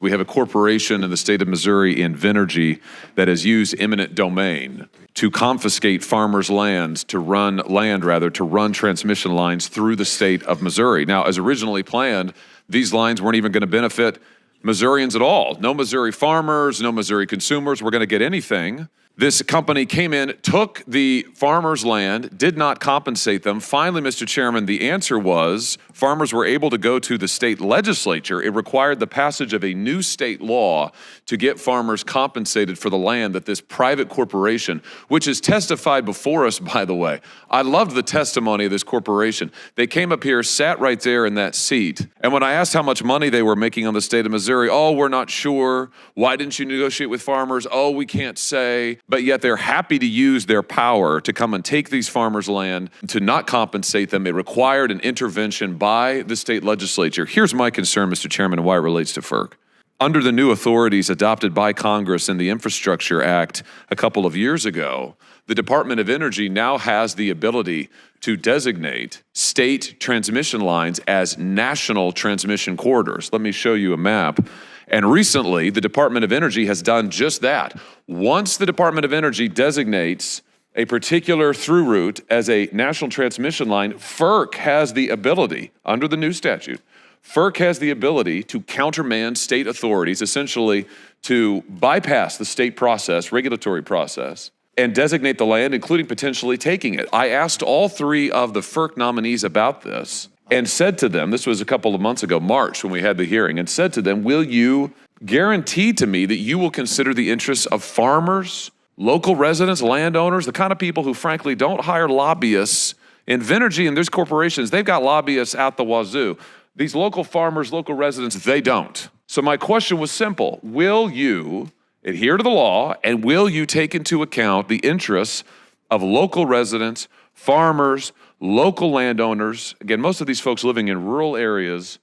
We have a corporation in the state of Missouri, Invenergy, that has used eminent domain to confiscate farmers' lands, to run transmission lines through the state of Missouri. Now, as originally planned, these lines weren't even going to benefit Missourians at all. No Missouri farmers, no Missouri consumers were going to get anything. This company came in, took the farmers' land, did not compensate them. Finally, Mr. Chairman, the answer was farmers were able to go to the state legislature. It required the passage of a new state law to get farmers compensated for the land that this private corporation, which has testified before us, by the way. I loved the testimony of this corporation. They came up here, sat right there in that seat. And when I asked how much money they were making on the state of Missouri, oh, we're not sure. Why didn't you negotiate with farmers? Oh, we can't say. But yet they're happy to use their power to come and take these farmers' land, to not compensate them. It required an intervention by the state legislature. Here's my concern, Mr. Chairman, and why it relates to FERC. Under the new authorities adopted by Congress in the Infrastructure Act a couple of years ago, the Department of Energy now has the ability to designate state transmission lines as national transmission corridors. Let me show you a map. And recently, the Department of Energy has done just that. Once the Department of Energy designates a particular through route as a national transmission line, FERC has the ability, under the new statute, FERC has the ability to countermand state authorities, essentially to bypass the state process, regulatory process, and designate the land, including potentially taking it. I asked all three of the FERC nominees about this and said to them, this was a couple of months ago, March, when we had the hearing, and said to them, will you guarantee to me that you will consider the interests of farmers, local residents, landowners, the kind of people who frankly don't hire lobbyists? Invenergy and these corporations, they've got lobbyists out the wazoo. These local farmers, local residents, they don't. So my question was simple. Will you adhere to the law, and will you take into account the interests of local residents, farmers, local landowners, again, most of these folks living in rural areas,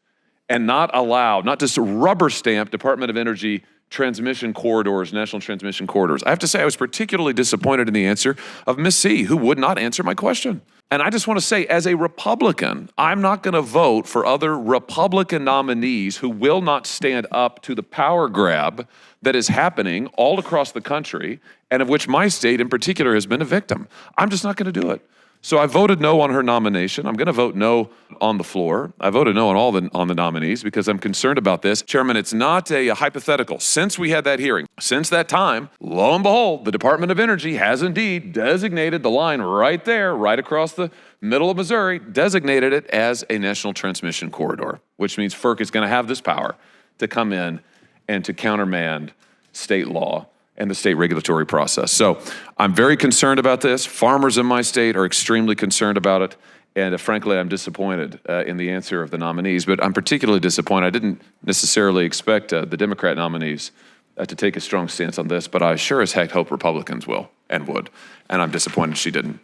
and not just rubber stamp Department of Energy transmission corridors, national transmission corridors? I have to say I was particularly disappointed in the answer of Ms. C, who would not answer my question. And I just want to say, as a Republican, I'm not going to vote for other Republican nominees who will not stand up to the power grab that is happening all across the country, and of which my state in particular has been a victim. I'm just not going to do it. So I voted no on her nomination. I'm going to vote no on the floor. I voted no on the nominees because I'm concerned about this. Chairman, it's not a hypothetical. Since we had that hearing, since that time, lo and behold, the Department of Energy has indeed designated the line right there, right across the middle of Missouri, designated it as a national transmission corridor, which means FERC is going to have this power to come in and to countermand state law and the state regulatory process. So I'm very concerned about this. Farmers in my state are extremely concerned about it. And frankly, I'm disappointed in the answer of the nominees, but I'm particularly disappointed. I didn't necessarily expect the Democrat nominees to take a strong stance on this, but I sure as heck hope Republicans will and would. And I'm disappointed she didn't.